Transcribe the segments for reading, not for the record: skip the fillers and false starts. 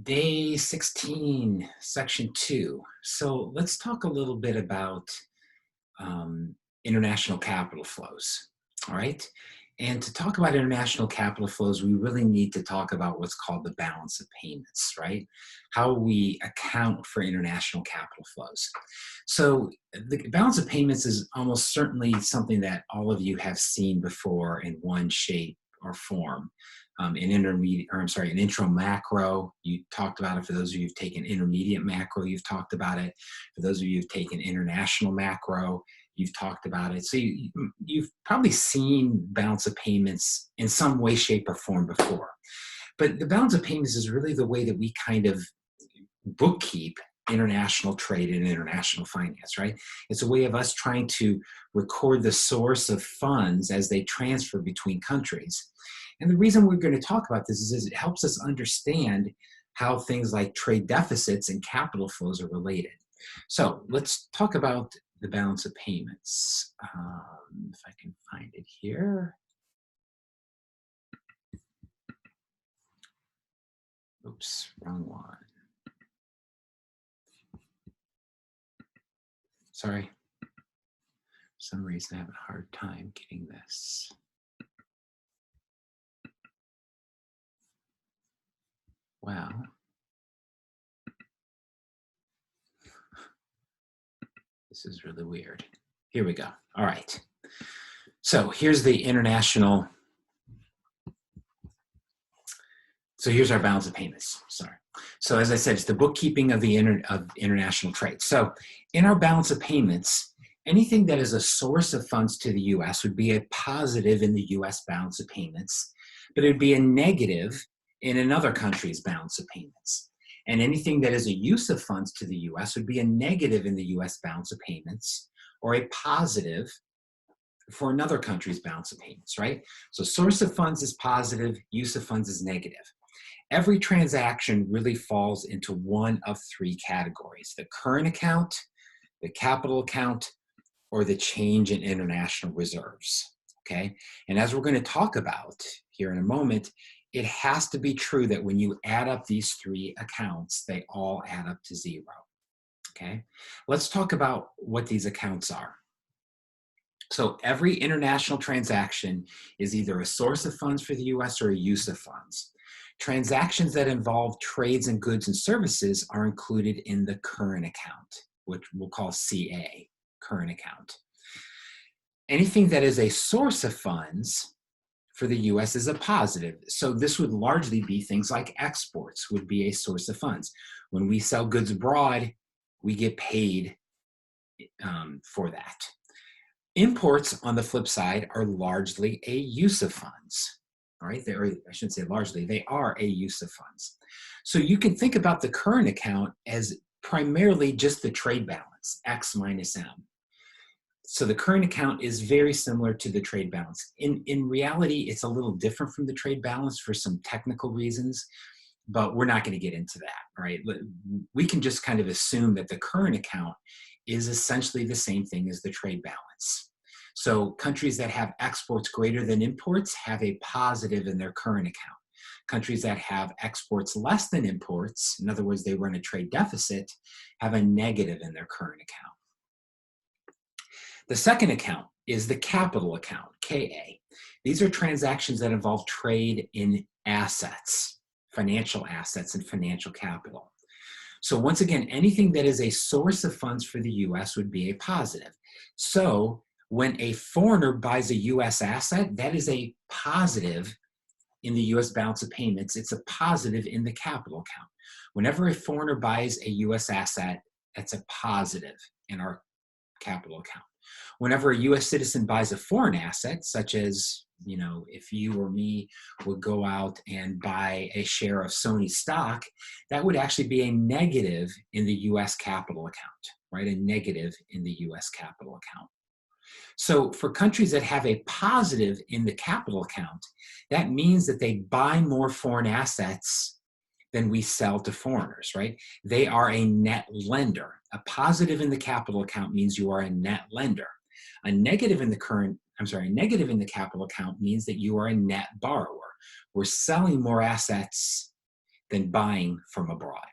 Day 16, section 2. So let's talk a little bit about international capital flows. All right. And to talk about international capital flows, we really need to talk about what's called the balance of payments, right? How we account for international capital flows. So the balance of payments is almost certainly something that all of you have seen before in one shape or form. In intermediate, or I'm sorry, in intro macro, you talked about it. For those of you who've taken intermediate macro, you've talked about it. For those of you who've taken international macro, you've talked about it. So you've probably seen balance of payments in some way, shape, or form before. But the balance of payments is really the way that we kind of bookkeep international trade and international finance, right? It's a way of us trying to record the source of funds as they transfer between countries. And the reason we're going to talk about this is it helps us understand how things like trade deficits and capital flows are related. So let's talk about the balance of payments. If I can find it here. Oops, wrong one. Sorry. For some reason, I have a hard time getting this. Well, this is really weird. Here we go. All right. So here's the international. So here's our balance of payments. Sorry. So as I said, it's the bookkeeping of the international trade. So in our balance of payments, anything that is a source of funds to the U.S. would be a positive in the U.S. balance of payments, but it would be a negative in another country's balance of payments. And anything that is a use of funds to the U.S. would be a negative in the U.S. balance of payments, or a positive for another country's balance of payments, right? So source of funds is positive, use of funds is negative. Every transaction really falls into one of three categories: the current account, the capital account, or the change in international reserves, okay? And as we're going to talk about here in a moment, it has to be true that when you add up these three accounts, they all add up to zero, okay? Let's talk about what these accounts are. So every international transaction is either a source of funds for the US or a use of funds. Transactions that involve trades in goods and services are included in the current account, which we'll call CA, current account. Anything that is a source of funds for the US is a positive. So this would largely be things like exports would be a source of funds. When we sell goods abroad, we get paid for that. Imports, on the flip side, are largely a use of funds. All right, I shouldn't say largely, they are a use of funds. So you can think about the current account as primarily just the trade balance, X minus M. So the current account is very similar to the trade balance. In reality, it's a little different from the trade balance for some technical reasons, but we're not going to get into that, right? We can just kind of assume that the current account is essentially the same thing as the trade balance. So countries that have exports greater than imports have a positive in their current account. Countries that have exports less than imports, in other words, they run a trade deficit, have a negative in their current account. The second account is the capital account, KA. These are transactions that involve trade in assets, financial assets and financial capital. So once again, anything that is a source of funds for the US would be a positive. So when a foreigner buys a US asset, that is a positive in the US balance of payments. It's a positive in the capital account. Whenever a foreigner buys a US asset, that's a positive in our capital account. Whenever a US citizen buys a foreign asset, such as, you know, if you or me would go out and buy a share of Sony stock, that would actually be a negative in the US capital account, right? A negative in the US capital account. So for countries that have a positive in the capital account, that means that they buy more foreign assets than we sell to foreigners, right? They are a net lender. A positive in the capital account means you are a net lender. A negative in the negative in the capital account means that you are a net borrower. We're selling more assets than buying from abroad.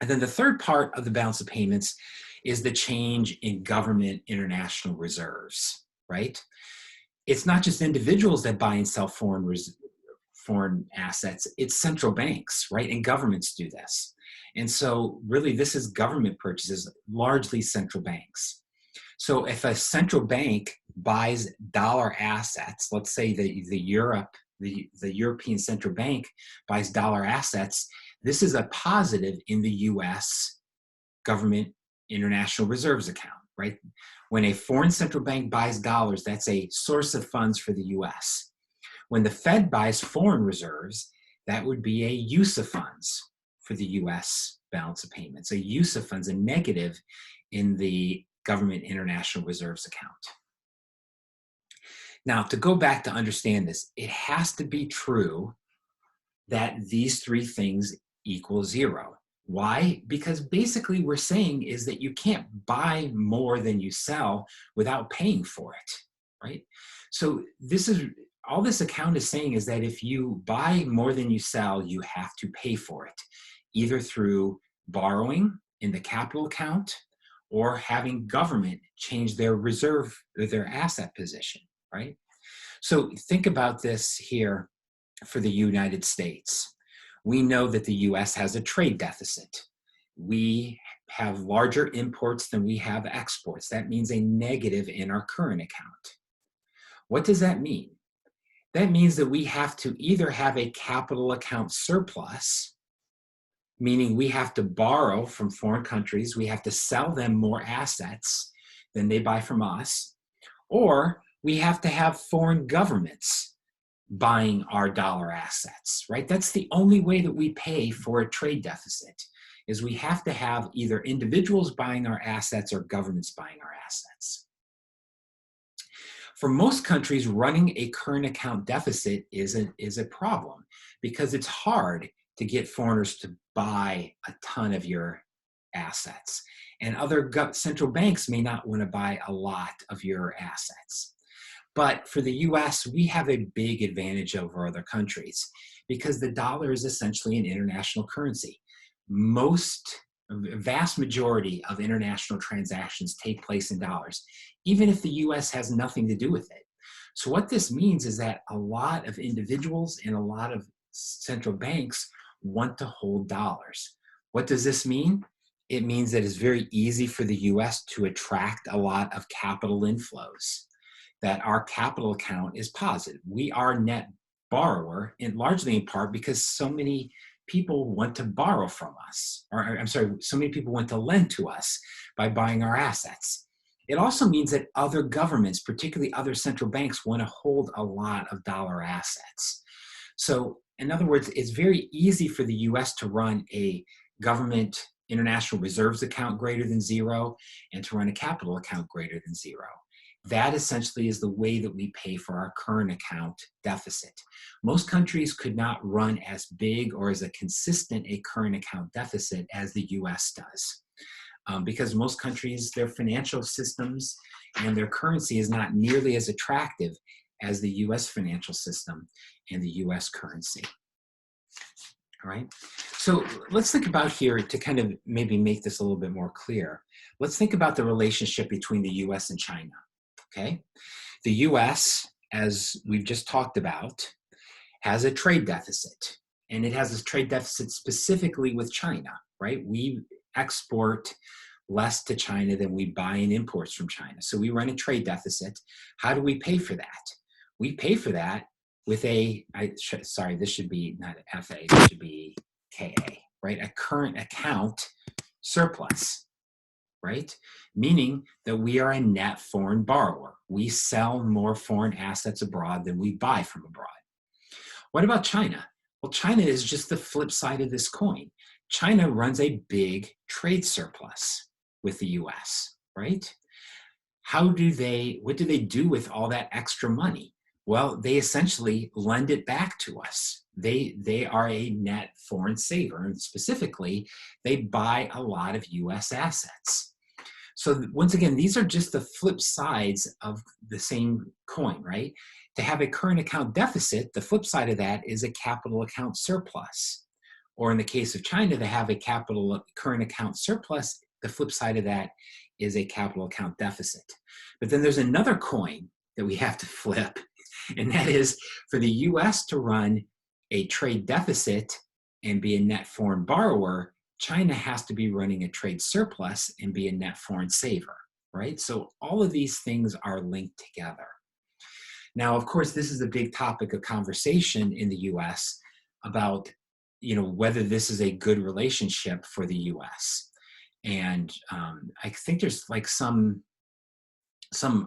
And then the third part of the balance of payments is the change in government international reserves, right? It's not just individuals that buy and sell foreign assets, it's central banks, right? And governments do this. And so really this is government purchases, largely central banks. So if a central bank buys dollar assets, let's say the European Central Bank buys dollar assets, this is a positive in the US government international reserves account, right? When a foreign central bank buys dollars, that's a source of funds for the US. When the Fed buys foreign reserves, that would be a use of funds for the US balance of payments, a use of funds, a negative in the government international reserves account. Now, to go back to understand this, it has to be true that these three things equal zero. Why? Because basically we're saying is that you can't buy more than you sell without paying for it, right? So this is, all this account is saying is that if you buy more than you sell, you have to pay for it, either through borrowing in the capital account or having government change their reserve or their asset position, right? So think about this here for the United States. We know that the US has a trade deficit. We have larger imports than we have exports. That means a negative in our current account. What does that mean? That means that we have to either have a capital account surplus, meaning we have to borrow from foreign countries, we have to sell them more assets than they buy from us, or we have to have foreign governments buying our dollar assets, right? That's the only way that we pay for a trade deficit, is we have to have either individuals buying our assets or governments buying our assets. For most countries, running a current account deficit is a problem because it's hard to get foreigners to buy a ton of your assets. And other central banks may not want to buy a lot of your assets. But for the US, we have a big advantage over other countries because the dollar is essentially an international currency. A vast majority of international transactions take place in dollars, even if the US has nothing to do with it. So what this means is that a lot of individuals and a lot of central banks want to hold dollars. What does this mean? It means that it's very easy for the US to attract a lot of capital inflows, that our capital account is positive. We are net borrower, and largely in part because so many people want to borrow from us, or I'm sorry, so many people want to lend to us by buying our assets. It also means that other governments, particularly other central banks, want to hold a lot of dollar assets. So in other words, it's very easy for the US to run a government international reserves account greater than zero and to run a capital account greater than zero. That essentially is the way that we pay for our current account deficit. Most countries could not run as big or as a consistent a current account deficit as the US does. Because most countries, their financial systems and their currency is not nearly as attractive as the US financial system and the US currency. All right, so let's think about here to kind of maybe make this a little bit more clear. Let's think about the relationship between the US and China. Okay, the US, as we've just talked about, has a trade deficit, and it has a trade deficit specifically with China, right? We export less to China than we buy in imports from China. So we run a trade deficit. How do we pay for that? We pay for that with this should be not FA, this should be KA, right? A current account surplus, right? Meaning that we are a net foreign borrower. We sell more foreign assets abroad than we buy from abroad. What about China? Well, China is just the flip side of this coin. China runs a big trade surplus with the US, right? What do they do with all that extra money? Well, they essentially lend it back to us. They are a net foreign saver, and specifically, they buy a lot of US assets. So once again, these are just the flip sides of the same coin, right? To have a current account deficit, the flip side of that is a capital account surplus. Or in the case of China, to have a current account surplus, the flip side of that is a capital account deficit. But then there's another coin that we have to flip, and that is for the US to run a trade deficit and be a net foreign borrower, China has to be running a trade surplus and be a net foreign saver, right? So all of these things are linked together. Now, of course, this is a big topic of conversation in the US about, whether this is a good relationship for the US. And I think there's like some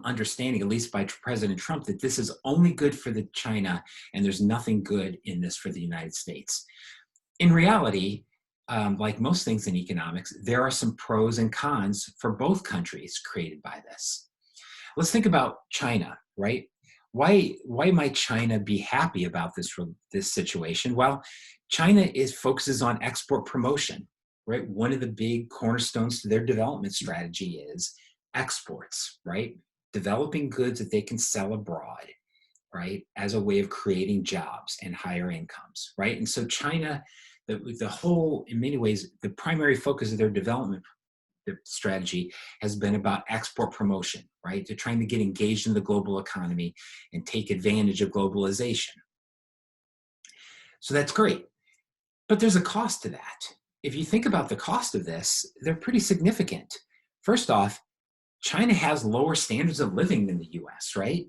understanding, at least by President Trump, that this is only good for the China and there's nothing good in this for the United States. In reality, like most things in economics, there are some pros and cons for both countries created by this. Let's think about China, right? Why might China be happy about this situation? Well, China focuses on export promotion, right? One of the big cornerstones to their development strategy is exports, right? Developing goods that they can sell abroad, right? As a way of creating jobs and higher incomes, right? And so China, the whole, in many ways, the primary focus of their development strategy has been about export promotion, right? They're trying to get engaged in the global economy and take advantage of globalization. So that's great. But there's a cost to that. If you think about the cost of this, they're pretty significant. First off, China has lower standards of living than the US, right?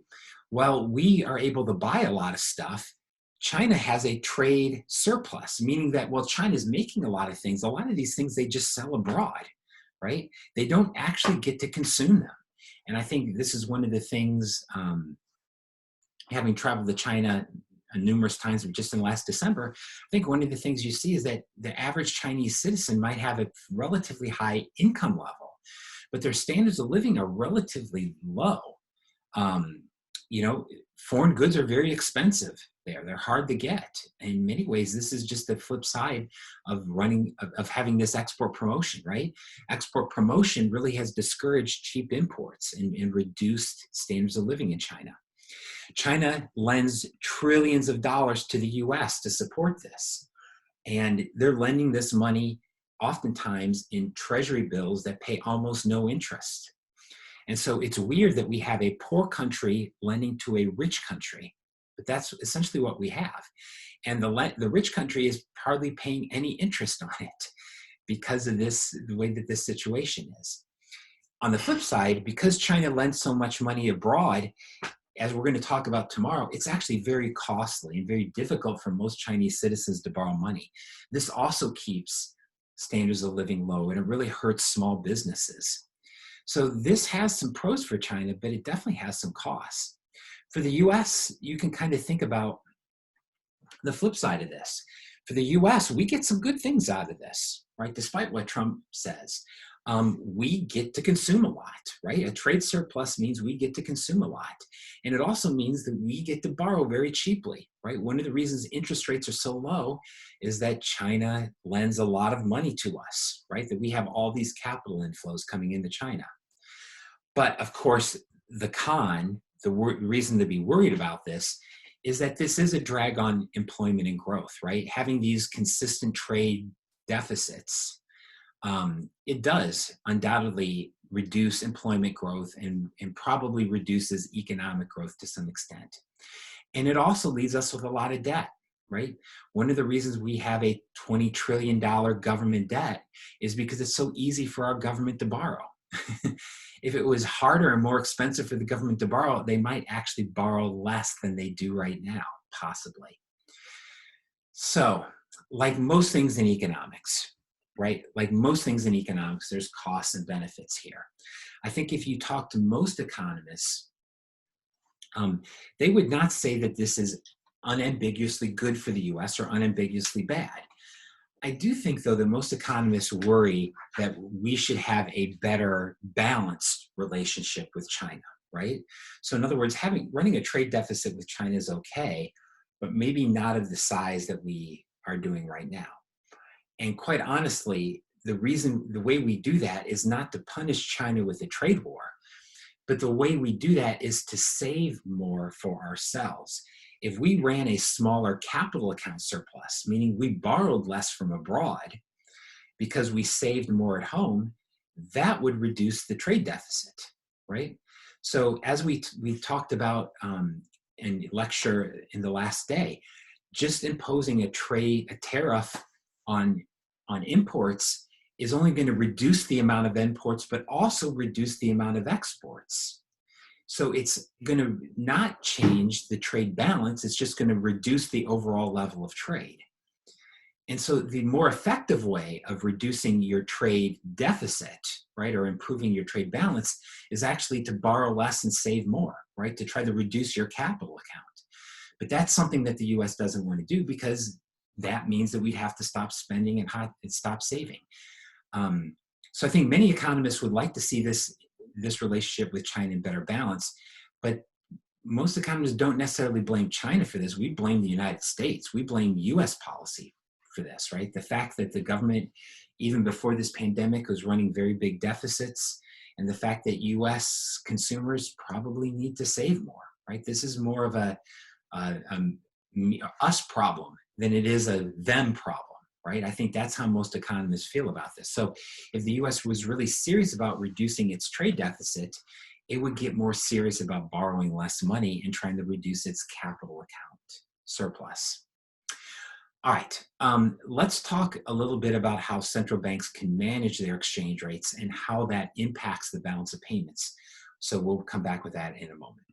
While we are able to buy a lot of stuff, China has a trade surplus, meaning that while China's making a lot of things, a lot of these things they just sell abroad, right? They don't actually get to consume them. And I think this is one of the things, having traveled to China numerous times just in last December, I think one of the things you see is that the average Chinese citizen might have a relatively high income level, but their standards of living are relatively low. Foreign goods are very expensive there. They're hard to get. In many ways, this is just the flip side of having this export promotion, right? Export promotion really has discouraged cheap imports and reduced standards of living in China. China lends trillions of dollars to the US to support this. And they're lending this money oftentimes in treasury bills that pay almost no interest. And so it's weird that we have a poor country lending to a rich country, but that's essentially what we have. And the rich country is hardly paying any interest on it because of the way that this situation is. On the flip side, because China lends so much money abroad, as we're going to talk about tomorrow, it's actually very costly and very difficult for most Chinese citizens to borrow money. This also keeps standards of living low, and it really hurts small businesses. So this has some pros for China, but it definitely has some costs. For the US, you can kind of think about the flip side of this. For the US, we get some good things out of this, right? Despite what Trump says. We get to consume a lot, right? A trade surplus means we get to consume a lot. And it also means that we get to borrow very cheaply, right? One of the reasons interest rates are so low is that China lends a lot of money to us, right? That we have all these capital inflows coming into China. But of course, the reason to be worried about this is that this is a drag on employment and growth, right? Having these consistent trade deficits, it does undoubtedly reduce employment growth and probably reduces economic growth to some extent. And it also leaves us with a lot of debt, right? One of the reasons we have a $20 trillion government debt is because it's so easy for our government to borrow. If it was harder and more expensive for the government to borrow, they might actually borrow less than they do right now, possibly. So, like most things in economics, right? Like most things in economics, there's costs and benefits here. I think if you talk to most economists, they would not say that this is unambiguously good for the US or unambiguously bad. I do think, though, that most economists worry that we should have a better balanced relationship with China, right? So in other words, running a trade deficit with China is okay, but maybe not of the size that we are doing right now. And quite honestly, the way we do that is not to punish China with a trade war, But the way we do that is to save more for ourselves. If we ran a smaller capital account surplus, meaning we borrowed less from abroad because we saved more at home, that would reduce the trade deficit, right? So as we talked about in lecture in the last day, just imposing a tariff on imports is only going to reduce the amount of imports, but also reduce the amount of exports. So it's going to not change the trade balance. It's just going to reduce the overall level of trade. And so the more effective way of reducing your trade deficit, right, or improving your trade balance is actually to borrow less and save more, right, to try to reduce your capital account. But that's something that the US doesn't want to do, because that means that we'd have to stop spending and stop saving. So I think many economists would like to see this relationship with China in better balance, but most economists don't necessarily blame China for this. We blame the United States. We blame US policy for this, right? The fact that the government, even before this pandemic, was running very big deficits, and the fact that US consumers probably need to save more, right? This is more of a us problem than it is a them problem, right? I think that's how most economists feel about this. So if the US was really serious about reducing its trade deficit, it would get more serious about borrowing less money and trying to reduce its capital account surplus. All right, let's talk a little bit about how central banks can manage their exchange rates and how that impacts the balance of payments. So we'll come back with that in a moment.